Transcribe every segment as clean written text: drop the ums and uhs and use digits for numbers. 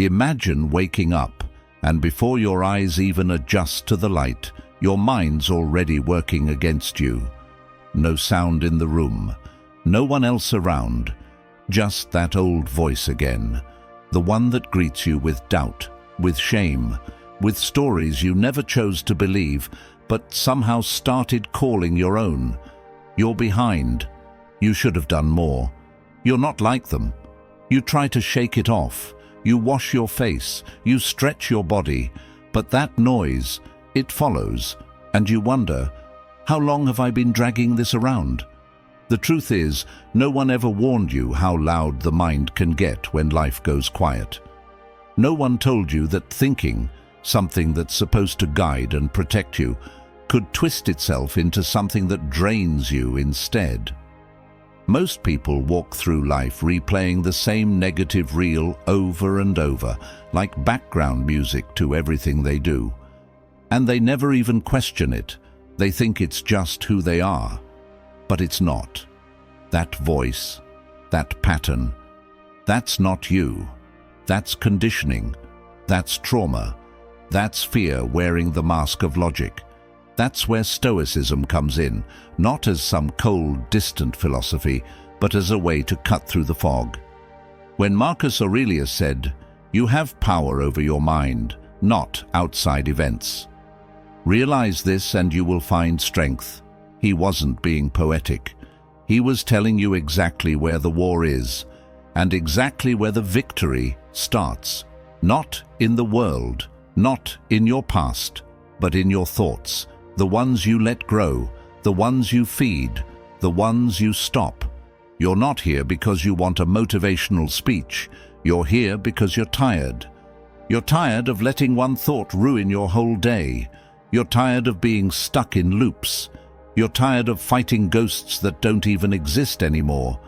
Imagine waking up, and before your eyes even adjust to the light, your mind's already working against you. No sound in the room, no one else around, just that old voice again, the one that greets you with doubt, with shame, with stories you never chose to believe, but somehow started calling your own. You're behind. You should have done more. You're not like them. You try to shake it off. You wash your face. You stretch your body. But that noise, it follows, and you wonder, how long have I been dragging this around? The truth is, no one ever warned you how loud the mind can get when life goes quiet. No one told you that thinking, something that's supposed to guide and protect you, could twist itself into something that drains you instead. Most people walk through life replaying the same negative reel over and over, like background music to everything they do. And they never even question it. They think it's just who they are. But it's not. That voice, that pattern, that's not you. That's conditioning. That's trauma. That's fear wearing the mask of logic. That's where Stoicism comes in, not as some cold, distant philosophy, but as a way to cut through the fog. When Marcus Aurelius said, "You have power over your mind, not outside events. Realize this and you will find strength," he wasn't being poetic. He was telling you exactly where the war is, and exactly where the victory starts. Not in the world, not in your past, but in your thoughts. The ones you let grow, the ones you feed, the ones you stop. You're not here because you want a motivational speech. You're here because you're tired. You're tired of letting one thought ruin your whole day. You're tired of being stuck in loops. You're tired of fighting ghosts that don't even exist anymore.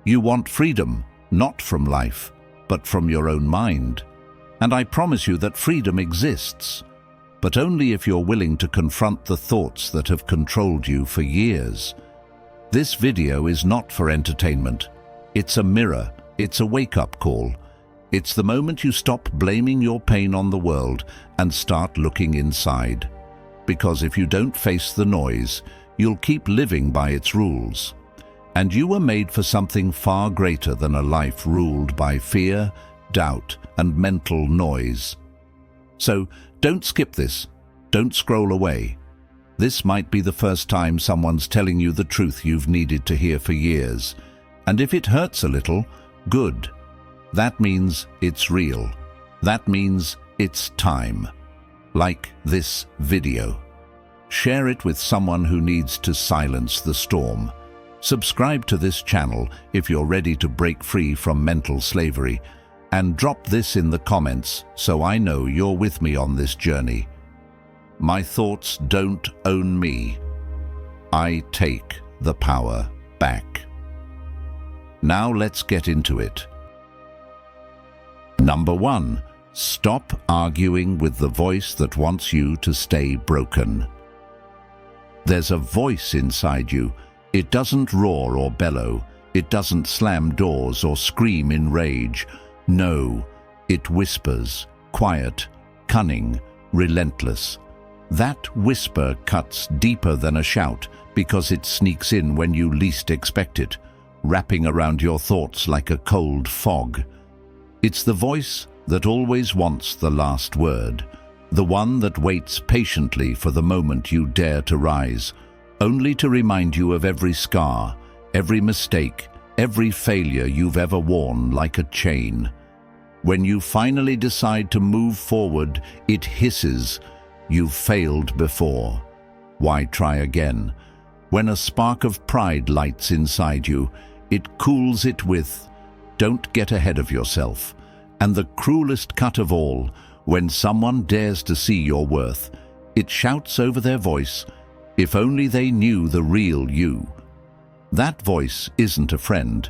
You want freedom, not from life, but from your own mind. And I promise you that freedom exists, but only if you're willing to confront the thoughts that have controlled you for years. This video is not for entertainment. It's a mirror. It's a wake-up call. It's the moment you stop blaming your pain on the world and start looking inside. Because if you don't face the noise, you'll keep living by its rules. And you were made for something far greater than a life ruled by fear, doubt, and mental noise. So, don't skip this. Don't scroll away. This might be the first time someone's telling you the truth you've needed to hear for years. And if it hurts a little, good. That means it's real. That means it's time. Like this video. Share it with someone who needs to silence the storm. Subscribe to this channel if you're ready to break free from mental slavery. And drop this in the comments so I know you're with me on this journey. My thoughts don't own me. I take the power back. Now let's get into it. Number 1. Stop arguing with the voice that wants you to stay broken. There's a voice inside you. It doesn't roar or bellow. It doesn't slam doors or scream in rage. No, it whispers, quiet, cunning, relentless. That whisper cuts deeper than a shout because it sneaks in when you least expect it, wrapping around your thoughts like a cold fog. It's the voice that always wants the last word, the one that waits patiently for the moment you dare to rise, only to remind you of every scar, every mistake, every failure you've ever worn like a chain. When you finally decide to move forward, it hisses, "You've failed before. Why try again?" When a spark of pride lights inside you, it cools it with, "Don't get ahead of yourself." And the cruelest cut of all, when someone dares to see your worth, it shouts over their voice, "If only they knew the real you." That voice isn't a friend.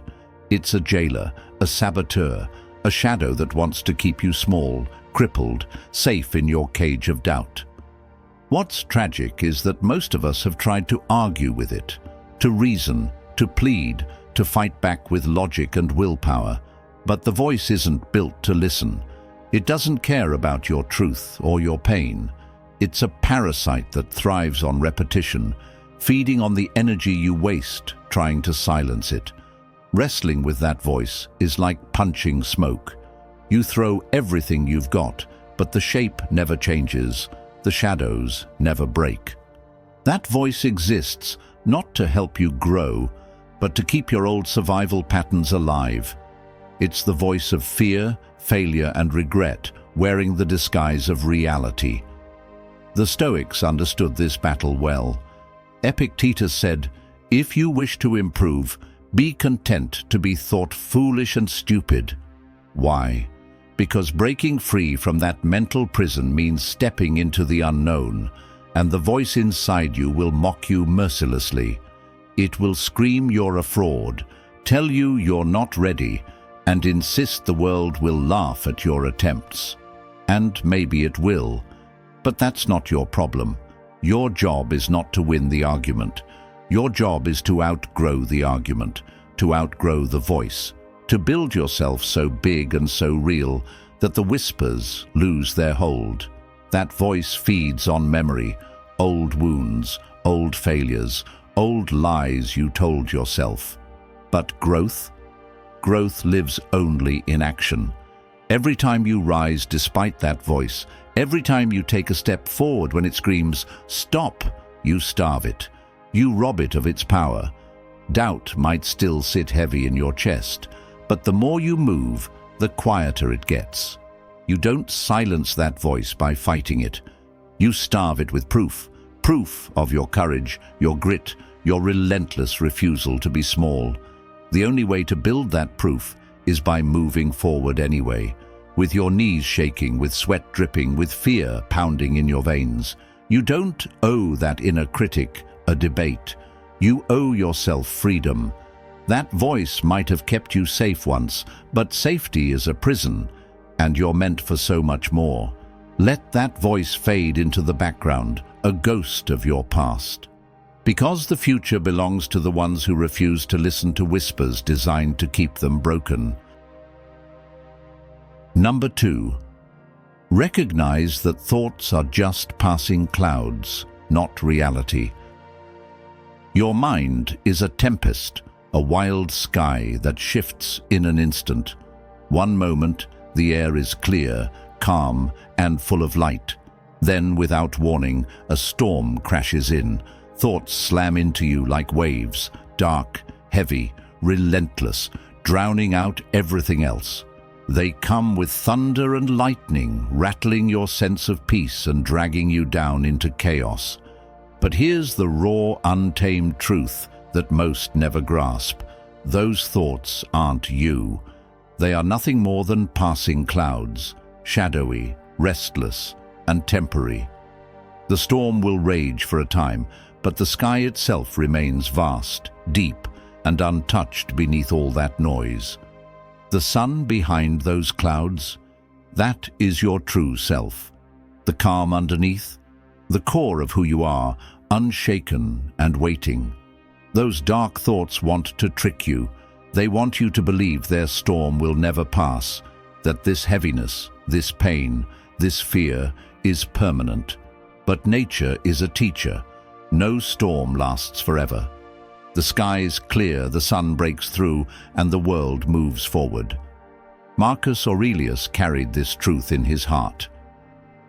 It's a jailer, a saboteur, a shadow that wants to keep you small, crippled, safe in your cage of doubt. What's tragic is that most of us have tried to argue with it, to reason, to plead, to fight back with logic and willpower. But the voice isn't built to listen. It doesn't care about your truth or your pain. It's a parasite that thrives on repetition, feeding on the energy you waste trying to silence it. Wrestling with that voice is like punching smoke. You throw everything you've got, but the shape never changes, the shadows never break. That voice exists not to help you grow, but to keep your old survival patterns alive. It's the voice of fear, failure, and regret, wearing the disguise of reality. The Stoics understood this battle well. Epictetus said, "If you wish to improve, be content to be thought foolish and stupid." Why? Because breaking free from that mental prison means stepping into the unknown, and the voice inside you will mock you mercilessly. It will scream you're a fraud, tell you you're not ready, and insist the world will laugh at your attempts. And maybe it will, but that's not your problem. Your job is not to win the argument. Your job is to outgrow the argument, to outgrow the voice, to build yourself so big and so real that the whispers lose their hold. That voice feeds on memory, old wounds, old failures, old lies you told yourself. But growth? Growth lives only in action. Every time you rise despite that voice, every time you take a step forward when it screams, "Stop!" you starve it. You rob it of its power. Doubt might still sit heavy in your chest, but the more you move, the quieter it gets. You don't silence that voice by fighting it. You starve it with proof. Proof of your courage, your grit, your relentless refusal to be small. The only way to build that proof is by moving forward anyway, with your knees shaking, with sweat dripping, with fear pounding in your veins. You don't owe that inner critic a debate. You owe yourself freedom. That voice might have kept you safe once, but safety is a prison, and you're meant for so much more. Let that voice fade into the background, a ghost of your past. Because the future belongs to the ones who refuse to listen to whispers designed to keep them broken. Number 2. Recognize that thoughts are just passing clouds, not reality. Your mind is a tempest, a wild sky that shifts in an instant. One moment, the air is clear, calm, and full of light. Then, without warning, a storm crashes in. Thoughts slam into you like waves, dark, heavy, relentless, drowning out everything else. They come with thunder and lightning, rattling your sense of peace and dragging you down into chaos. But here's the raw, untamed truth that most never grasp. Those thoughts aren't you. They are nothing more than passing clouds, shadowy, restless, and temporary. The storm will rage for a time, but the sky itself remains vast, deep, and untouched beneath all that noise. The sun behind those clouds, that is your true self. The calm underneath, the core of who you are, unshaken and waiting. Those dark thoughts want to trick you. They want you to believe their storm will never pass, that this heaviness, this pain, this fear is permanent. But nature is a teacher. No storm lasts forever. The sky is clear, the sun breaks through, and the world moves forward. Marcus Aurelius carried this truth in his heart.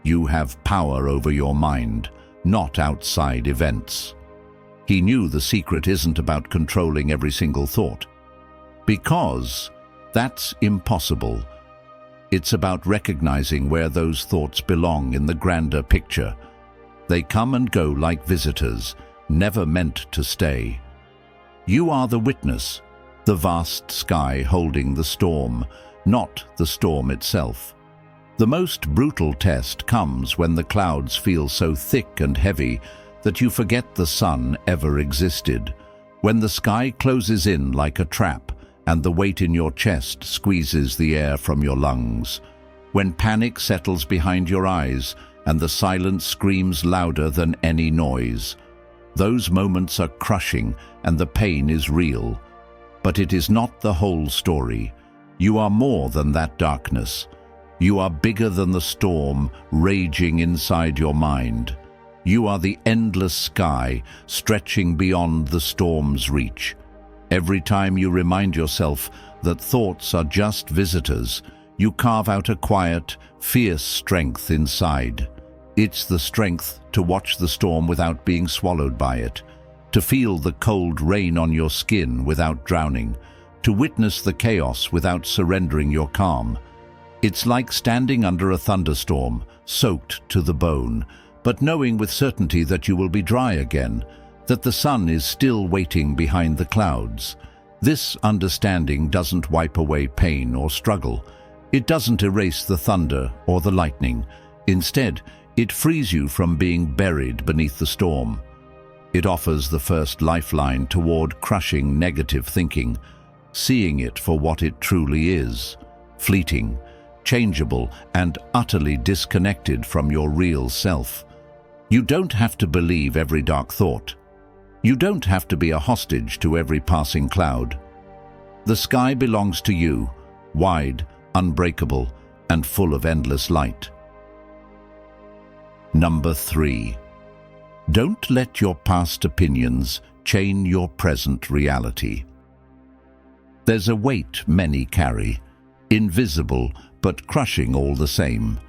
You have power over your mind, not outside events. He knew the secret isn't about controlling every single thought, because that's impossible. It's about recognizing where those thoughts belong in the grander picture. They come and go like visitors, never meant to stay. You are the witness, the vast sky holding the storm, not the storm itself. The most brutal test comes when the clouds feel so thick and heavy that you forget the sun ever existed, when the sky closes in like a trap and the weight in your chest squeezes the air from your lungs, when panic settles behind your eyes and the silence screams louder than any noise. Those moments are crushing and the pain is real. But it is not the whole story. You are more than that darkness. You are bigger than the storm raging inside your mind. You are the endless sky stretching beyond the storm's reach. Every time you remind yourself that thoughts are just visitors, you carve out a quiet, fierce strength inside. It's the strength to watch the storm without being swallowed by it, to feel the cold rain on your skin without drowning, to witness the chaos without surrendering your calm. It's like standing under a thunderstorm, soaked to the bone, but knowing with certainty that you will be dry again, that the sun is still waiting behind the clouds. This understanding doesn't wipe away pain or struggle. It doesn't erase the thunder or the lightning. Instead, it frees you from being buried beneath the storm. It offers the first lifeline toward crushing negative thinking, seeing it for what it truly is: fleeting, changeable, and utterly disconnected from your real self. You don't have to believe every dark thought. You don't have to be a hostage to every passing cloud. The sky belongs to you, wide, unbreakable, and full of endless light. Number 3. Don't let your past opinions chain your present reality. There's a weight many carry, invisible but crushing all the same.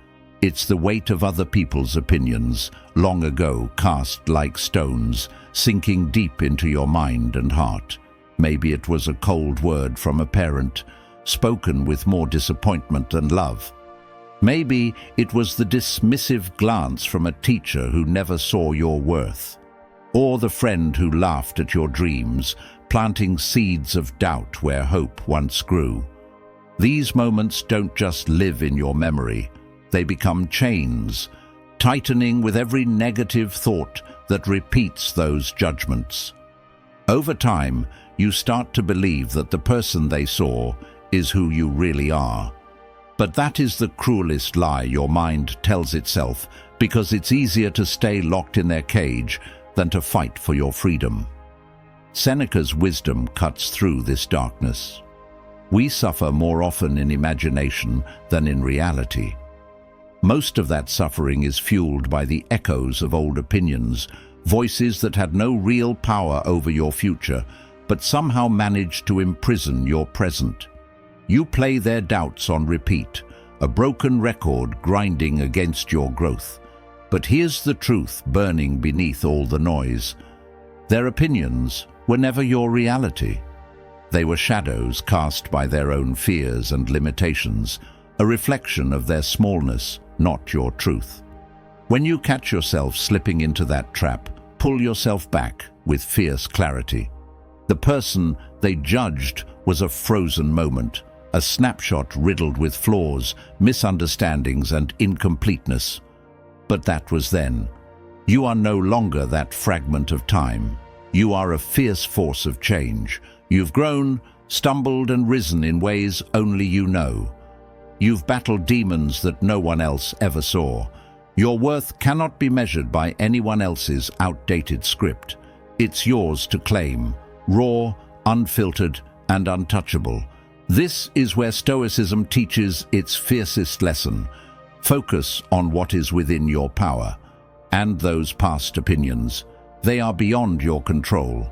It's the weight of other people's opinions, long ago cast like stones, sinking deep into your mind and heart. Maybe it was a cold word from a parent, spoken with more disappointment than love. Maybe it was the dismissive glance from a teacher who never saw your worth, or the friend who laughed at your dreams, planting seeds of doubt where hope once grew. These moments don't just live in your memory, they become chains, tightening with every negative thought that repeats those judgments. Over time, you start to believe that the person they saw is who you really are. But that is the cruelest lie your mind tells itself, because it's easier to stay locked in their cage than to fight for your freedom. Seneca's wisdom cuts through this darkness. We suffer more often in imagination than in reality. Most of that suffering is fueled by the echoes of old opinions, voices that had no real power over your future, but somehow managed to imprison your present. You play their doubts on repeat, a broken record grinding against your growth. But here's the truth burning beneath all the noise. Their opinions were never your reality. They were shadows cast by their own fears and limitations, a reflection of their smallness, not your truth. When you catch yourself slipping into that trap, pull yourself back with fierce clarity. The person they judged was a frozen moment, a snapshot riddled with flaws, misunderstandings, and incompleteness. But that was then. You are no longer that fragment of time. You are a fierce force of change. You've grown, stumbled, and risen in ways only you know. You've battled demons that no one else ever saw. Your worth cannot be measured by anyone else's outdated script. It's yours to claim, raw, unfiltered, and untouchable. This is where Stoicism teaches its fiercest lesson. Focus on what is within your power, and those past opinions. They are beyond your control.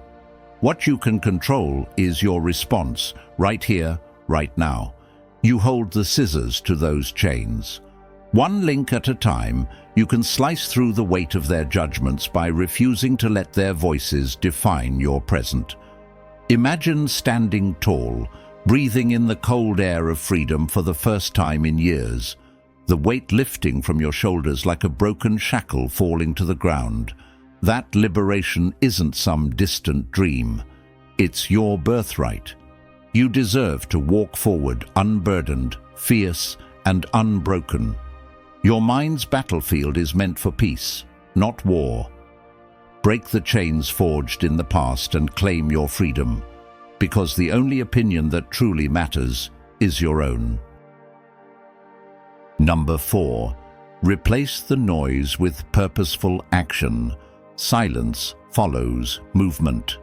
What you can control is your response, right here, right now. You hold the scissors to those chains. One link at a time, you can slice through the weight of their judgments by refusing to let their voices define your present. Imagine standing tall, breathing in the cold air of freedom for the first time in years, the weight lifting from your shoulders like a broken shackle falling to the ground. That liberation isn't some distant dream. It's your birthright. You deserve to walk forward unburdened, fierce, and unbroken. Your mind's battlefield is meant for peace, not war. Break the chains forged in the past and claim your freedom, because the only opinion that truly matters is your own. Number 4. Replace the noise with purposeful action. Silence follows movement.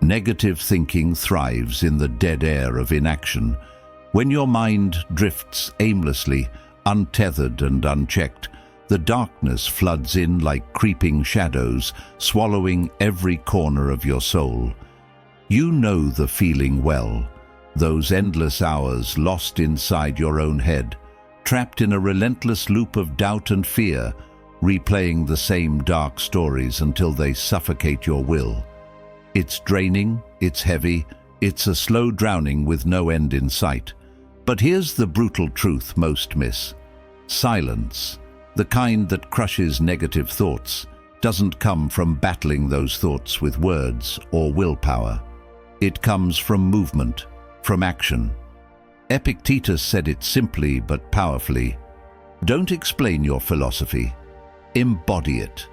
Negative thinking thrives in the dead air of inaction. When your mind drifts aimlessly, untethered and unchecked, the darkness floods in like creeping shadows, swallowing every corner of your soul. You know the feeling well, those endless hours lost inside your own head, trapped in a relentless loop of doubt and fear, replaying the same dark stories until they suffocate your will. It's draining, it's heavy, it's a slow drowning with no end in sight. But here's the brutal truth most miss. Silence, the kind that crushes negative thoughts, doesn't come from battling those thoughts with words or willpower. It comes from movement, from action. Epictetus said it simply but powerfully. Don't explain your philosophy, embody it.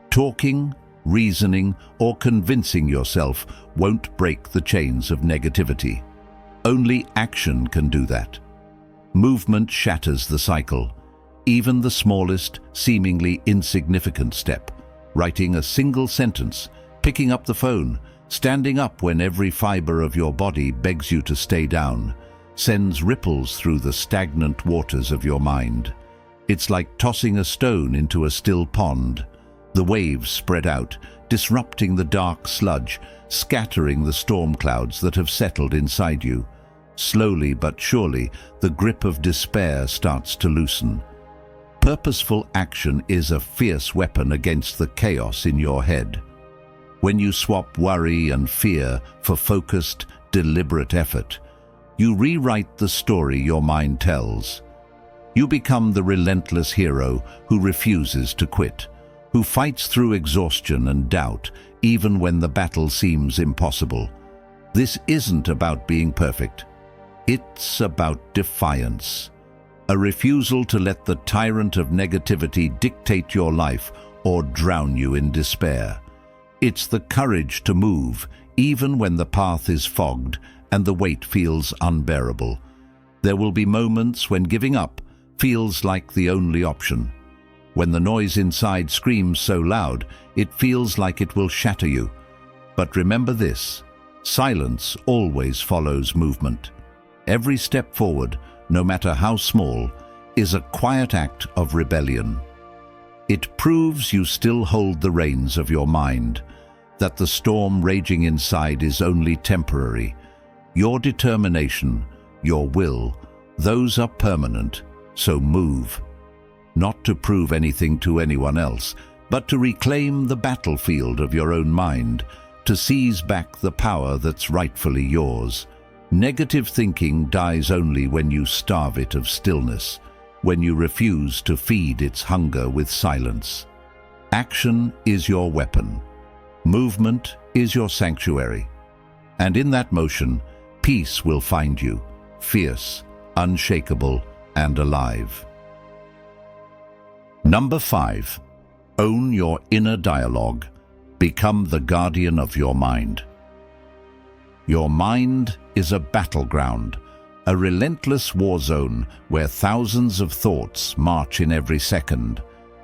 Talking, reasoning, or convincing yourself won't break the chains of negativity. Only action can do that. Movement shatters the cycle. Even the smallest, seemingly insignificant step, writing a single sentence, picking up the phone, standing up when every fiber of your body begs you to stay down, sends ripples through the stagnant waters of your mind. It's like tossing a stone into a still pond. The waves spread out, disrupting the dark sludge, scattering the storm clouds that have settled inside you. Slowly but surely, the grip of despair starts to loosen. Purposeful action is a fierce weapon against the chaos in your head. When you swap worry and fear for focused, deliberate effort, you rewrite the story your mind tells. You become the relentless hero who refuses to quit, who fights through exhaustion and doubt, even when the battle seems impossible. This isn't about being perfect. It's about defiance. A refusal to let the tyrant of negativity dictate your life or drown you in despair. It's the courage to move, even when the path is fogged and the weight feels unbearable. There will be moments when giving up feels like the only option. When the noise inside screams so loud, it feels like it will shatter you. But remember this: silence always follows movement. Every step forward, no matter how small, is a quiet act of rebellion. It proves you still hold the reins of your mind, that the storm raging inside is only temporary. Your determination, your will, those are permanent, so move. Not to prove anything to anyone else, but to reclaim the battlefield of your own mind, to seize back the power that's rightfully yours. Negative thinking dies only when you starve it of stillness, when you refuse to feed its hunger with silence. Action is your weapon. Movement is your sanctuary. And in that motion, peace will find you, fierce, unshakable, and alive. Number 5. Own your inner dialogue. Become the guardian of your mind. Your mind is a battleground, a relentless war zone where thousands of thoughts march in every second.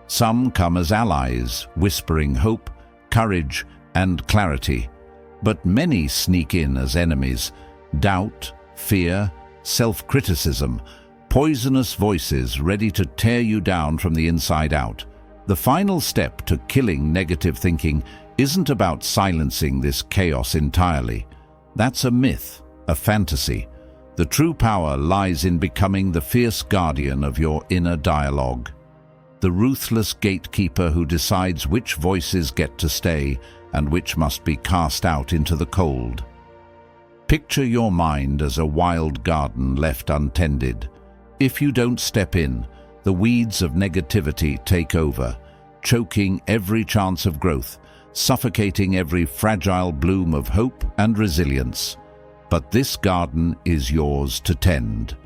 Some come as allies, whispering hope, courage, and clarity. But many sneak in as enemies: doubt, fear, self-criticism, poisonous voices ready to tear you down from the inside out. The final step to killing negative thinking isn't about silencing this chaos entirely. That's a myth, a fantasy. The true power lies in becoming the fierce guardian of your inner dialogue, the ruthless gatekeeper who decides which voices get to stay and which must be cast out into the cold. Picture your mind as a wild garden left untended. If you don't step in, the weeds of negativity take over, choking every chance of growth, suffocating every fragile bloom of hope and resilience. But this garden is yours to tend.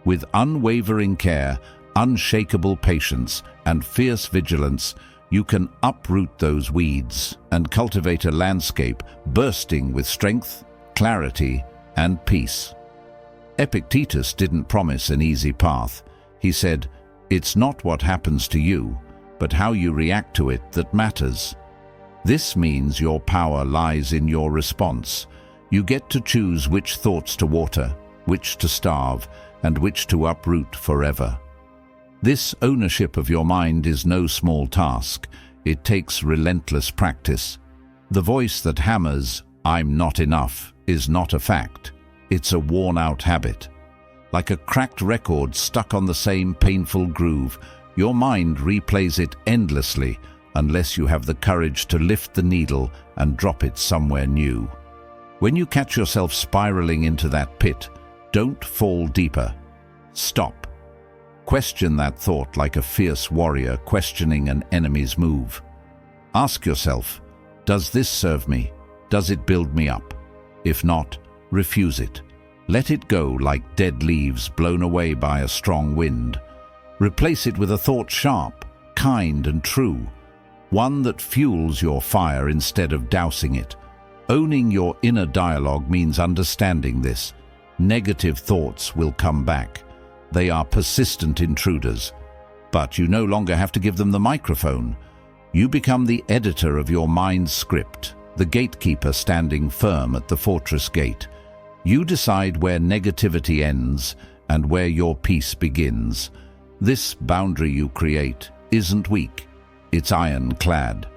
With unwavering care, unshakable patience, and fierce vigilance, you can uproot those weeds and cultivate a landscape bursting with strength, clarity, and peace. Epictetus didn't promise an easy path. He said, "It's not what happens to you, but how you react to it that matters." This means your power lies in your response. You get to choose which thoughts to water, which to starve, and which to uproot forever. This ownership of your mind is no small task. It takes relentless practice. The voice that hammers, "I'm not enough," is not a fact. It's a worn-out habit. Like a cracked record stuck on the same painful groove, your mind replays it endlessly unless you have the courage to lift the needle and drop it somewhere new. When you catch yourself spiraling into that pit, don't fall deeper. Stop. Question that thought like a fierce warrior questioning an enemy's move. Ask yourself, does this serve me? Does it build me up? If not, refuse it. Let it go like dead leaves blown away by a strong wind. Replace it with a thought sharp, kind and true, one that fuels your fire instead of dousing it. Owning your inner dialogue means understanding this. Negative thoughts will come back. They are persistent intruders, but you no longer have to give them the microphone. You become the editor of your mind's script, the gatekeeper standing firm at the fortress gate. You decide where negativity ends and where your peace begins. This boundary you create isn't weak, it's ironclad.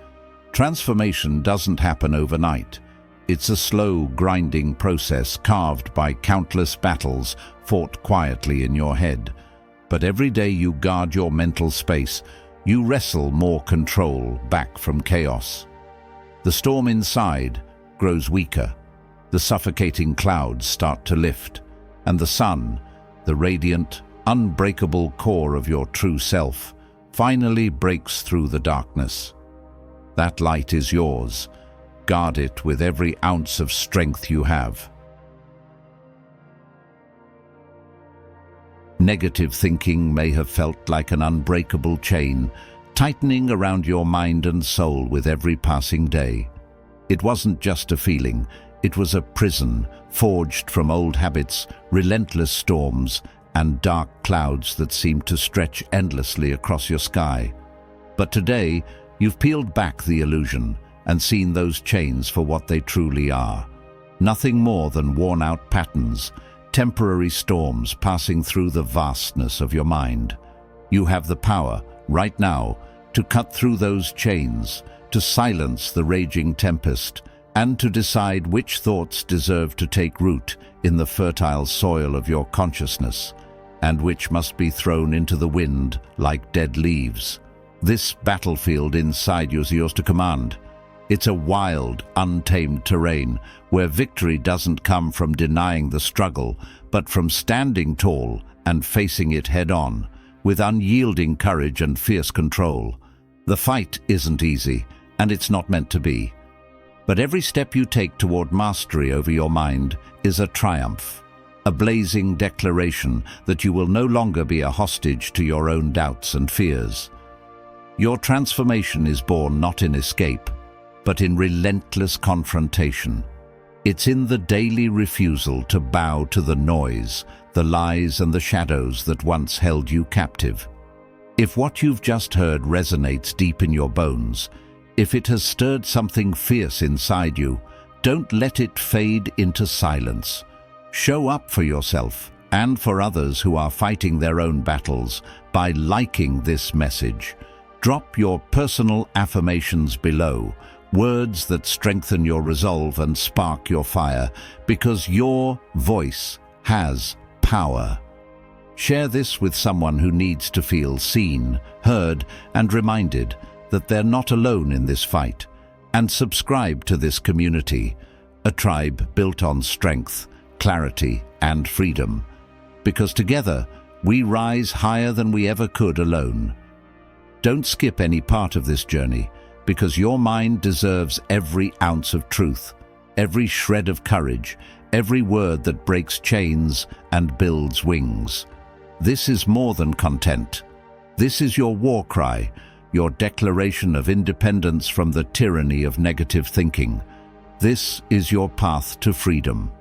Transformation doesn't happen overnight. It's a slow, grinding process carved by countless battles fought quietly in your head. But every day you guard your mental space, you wrestle more control back from chaos. The storm inside grows weaker. The suffocating clouds start to lift, and the sun, the radiant, unbreakable core of your true self, finally breaks through the darkness. That light is yours. Guard it with every ounce of strength you have. Negative thinking may have felt like an unbreakable chain, tightening around your mind and soul with every passing day. It wasn't just a feeling, it was a prison forged from old habits, relentless storms, and dark clouds that seemed to stretch endlessly across your sky. But today, you've peeled back the illusion and seen those chains for what they truly are. Nothing more than worn-out patterns, temporary storms passing through the vastness of your mind. You have the power, right now, to cut through those chains, to silence the raging tempest, and to decide which thoughts deserve to take root in the fertile soil of your consciousness, and which must be thrown into the wind like dead leaves. This battlefield inside you is yours to command. It's a wild, untamed terrain where victory doesn't come from denying the struggle, but from standing tall and facing it head-on, with unyielding courage and fierce control. The fight isn't easy, and it's not meant to be. But every step you take toward mastery over your mind is a triumph, a blazing declaration that you will no longer be a hostage to your own doubts and fears. Your transformation is born not in escape, but in relentless confrontation. It's in the daily refusal to bow to the noise, the lies and the shadows that once held you captive. If what you've just heard resonates deep in your bones, if it has stirred something fierce inside you, don't let it fade into silence. Show up for yourself and for others who are fighting their own battles by liking this message. Drop your personal affirmations below, words that strengthen your resolve and spark your fire, because your voice has power. Share this with someone who needs to feel seen, heard, and reminded that they're not alone in this fight. And subscribe to this community, a tribe built on strength, clarity, and freedom. Because together, we rise higher than we ever could alone. Don't skip any part of this journey, because your mind deserves every ounce of truth, every shred of courage, every word that breaks chains and builds wings. This is more than content. This is your war cry, your declaration of independence from the tyranny of negative thinking. This is your path to freedom.